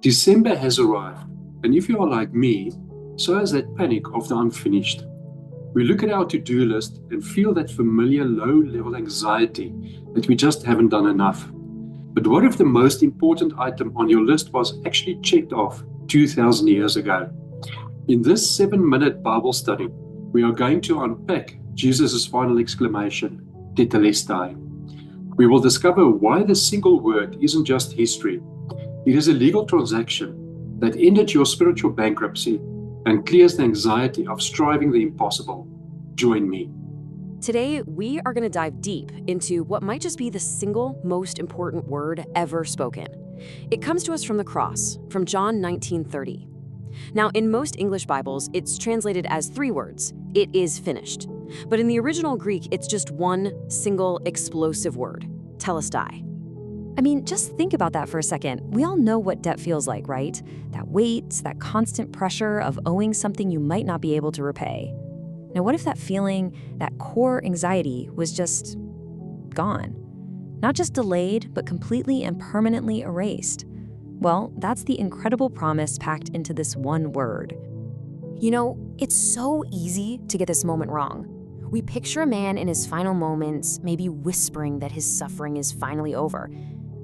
December has arrived, and if you are like me, so has that panic of the unfinished. We look at our to-do list and feel that familiar low-level anxiety that we just haven't done enough. But what if the most important item on your list was actually checked off 2,000 years ago? In this 7-minute Bible study, we are going to unpack Jesus' final exclamation, tetelestai. We will discover why the single word isn't just history. It is a legal transaction that ended your spiritual bankruptcy and clears the anxiety of striving the impossible. Join me. Today, we are going to dive deep into what might just be the single most important word ever spoken. It comes to us from the cross, from John 19:30. Now, in most English Bibles, it's translated as 3 words, "It is finished." But in the original Greek, it's just one single explosive word, telestai. I mean, just think about that for a second. We all know what debt feels like, right? That weight, that constant pressure of owing something you might not be able to repay. Now, what if that feeling, that core anxiety, was just gone? Not just delayed, but completely and permanently erased. Well, that's the incredible promise packed into this one word. You know, it's so easy to get this moment wrong. We picture a man in his final moments, maybe whispering that his suffering is finally over.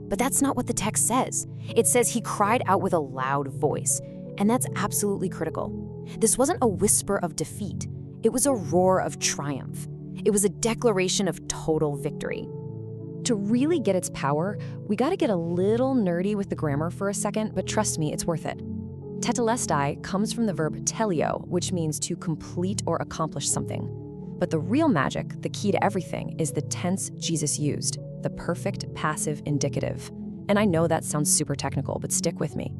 But that's not what the text says. It says he cried out with a loud voice, and that's absolutely critical. This wasn't a whisper of defeat. It was a roar of triumph. It was a declaration of total victory. To really get its power, we gotta get a little nerdy with the grammar for a second, but trust me, it's worth it. Tetelestai comes from the verb telio, which means to complete or accomplish something. But the real magic, the key to everything, is the tense Jesus used, the perfect passive indicative. And I know that sounds super technical, but stick with me.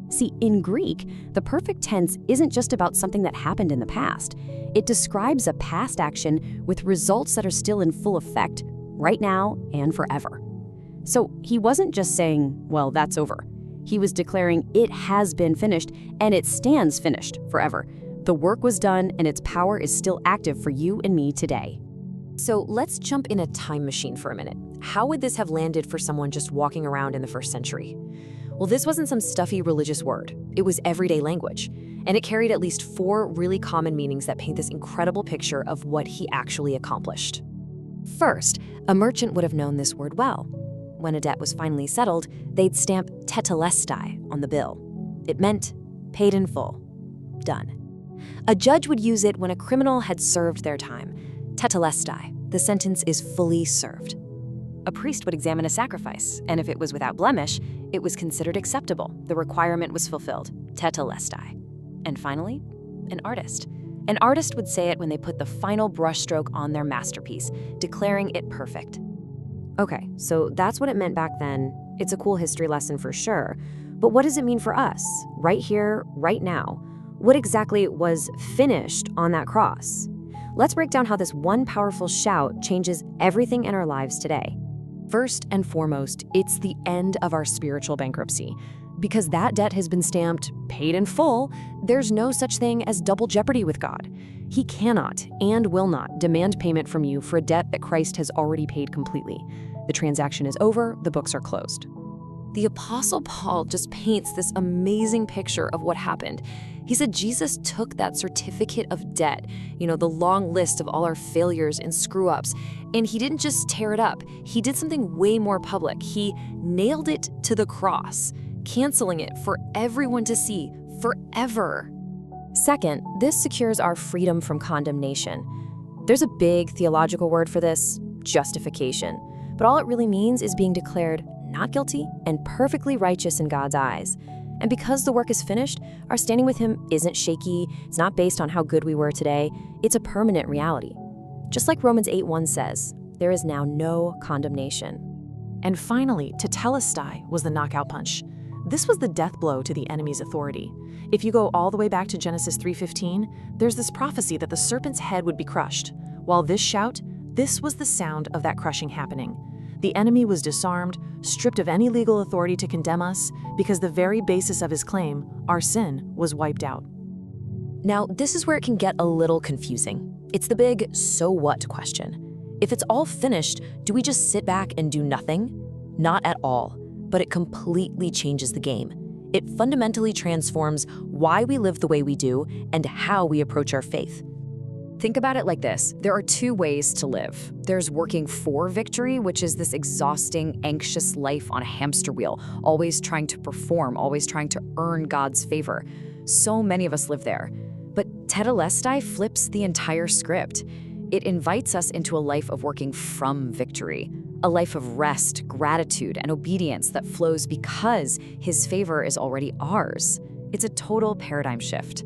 See, in Greek, the perfect tense isn't just about something that happened in the past. It describes a past action with results that are still in full effect right now and forever. So he wasn't just saying, well, that's over. He was declaring it has been finished and it stands finished forever. The work was done and its power is still active for you and me today. So let's jump in a time machine for a minute. How would this have landed for someone just walking around in the first century? Well, this wasn't some stuffy religious word. It was everyday language, and it carried at least 4 really common meanings that paint this incredible picture of what he actually accomplished. First, a merchant would have known this word well. When a debt was finally settled, they'd stamp tetelestai on the bill. It meant paid in full, done. A judge would use it when a criminal had served their time. Tetelestai, the sentence is fully served. A priest would examine a sacrifice, and if it was without blemish, it was considered acceptable. The requirement was fulfilled. Tetelestai. And finally, an artist. An artist would say it when they put the final brushstroke on their masterpiece, declaring it perfect. Okay, so that's what it meant back then. It's a cool history lesson for sure. But what does it mean for us, right here, right now? What exactly was finished on that cross? Let's break down how this one powerful shout changes everything in our lives today. First and foremost, it's the end of our spiritual bankruptcy. Because that debt has been stamped paid in full, there's no such thing as double jeopardy with God. He cannot and will not demand payment from you for a debt that Christ has already paid completely. The transaction is over, the books are closed. The Apostle Paul just paints this amazing picture of what happened. He said Jesus took that certificate of debt, the long list of all our failures and screw-ups, and he didn't just tear it up. He did something way more public. He nailed it to the cross, canceling it for everyone to see forever. Second, this secures our freedom from condemnation. There's a big theological word for this, justification. But all it really means is being declared not guilty and perfectly righteous in God's eyes. And because the work is finished, our standing with him isn't shaky, it's not based on how good we were today, it's a permanent reality. Just like Romans 8:1 says, there is now no condemnation. And finally, tetelestai was the knockout punch. This was the death blow to the enemy's authority. If you go all the way back to Genesis 3:15, there's this prophecy that the serpent's head would be crushed. While this shout, this was the sound of that crushing happening. The enemy was disarmed, stripped of any legal authority to condemn us, because the very basis of his claim, our sin, was wiped out. Now, this is where it can get a little confusing. It's the big so what question. If it's all finished, do we just sit back and do nothing? Not at all, but it completely changes the game. It fundamentally transforms why we live the way we do and how we approach our faith. Think about it like this. There are two ways to live. There's working for victory, which is this exhausting, anxious life on a hamster wheel, always trying to perform, always trying to earn God's favor. So many of us live there. But tetelestai flips the entire script. It invites us into a life of working from victory, a life of rest, gratitude, and obedience that flows because His favor is already ours. It's a total paradigm shift.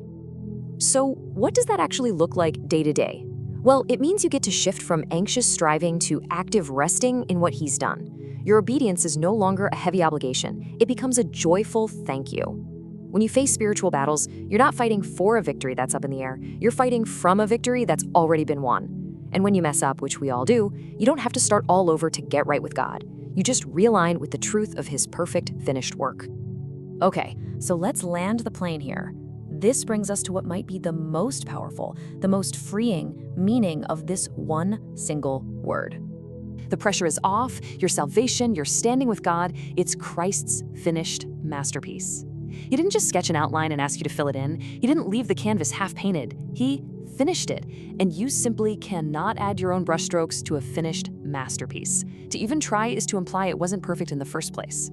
So what does that actually look like day to day? Well, it means you get to shift from anxious striving to active resting in what He's done. Your obedience is no longer a heavy obligation. It becomes a joyful thank you. When you face spiritual battles, you're not fighting for a victory that's up in the air. You're fighting from a victory that's already been won. And when you mess up, which we all do, you don't have to start all over to get right with God. You just realign with the truth of His perfect finished work. Okay, so let's land the plane here. This brings us to what might be the most powerful, the most freeing meaning of this one single word. The pressure is off, your salvation, you're standing with God, it's Christ's finished masterpiece. He didn't just sketch an outline and ask you to fill it in. He didn't leave the canvas half-painted. He finished it, and you simply cannot add your own brushstrokes to a finished masterpiece. To even try is to imply it wasn't perfect in the first place.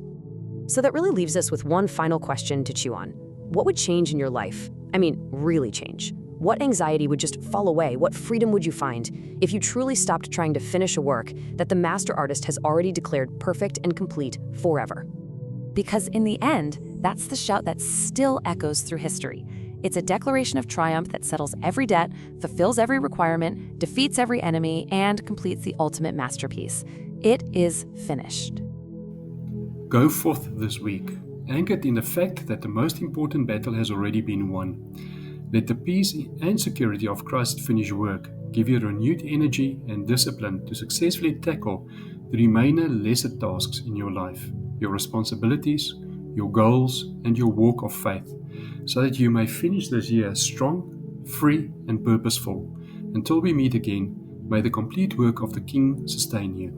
So that really leaves us with one final question to chew on. What would change in your life? I mean, really change. What anxiety would just fall away? What freedom would you find if you truly stopped trying to finish a work that the master artist has already declared perfect and complete forever? Because in the end, that's the shout that still echoes through history. It's a declaration of triumph that settles every debt, fulfills every requirement, defeats every enemy, and completes the ultimate masterpiece. It is finished. Go forth this week, anchored in the fact that the most important battle has already been won. Let the peace and security of Christ's finished work give you renewed energy and discipline to successfully tackle the remainder lesser tasks in your life, your responsibilities, your goals, and your walk of faith, so that you may finish this year strong, free, and purposeful. Until we meet again, may the complete work of the King sustain you.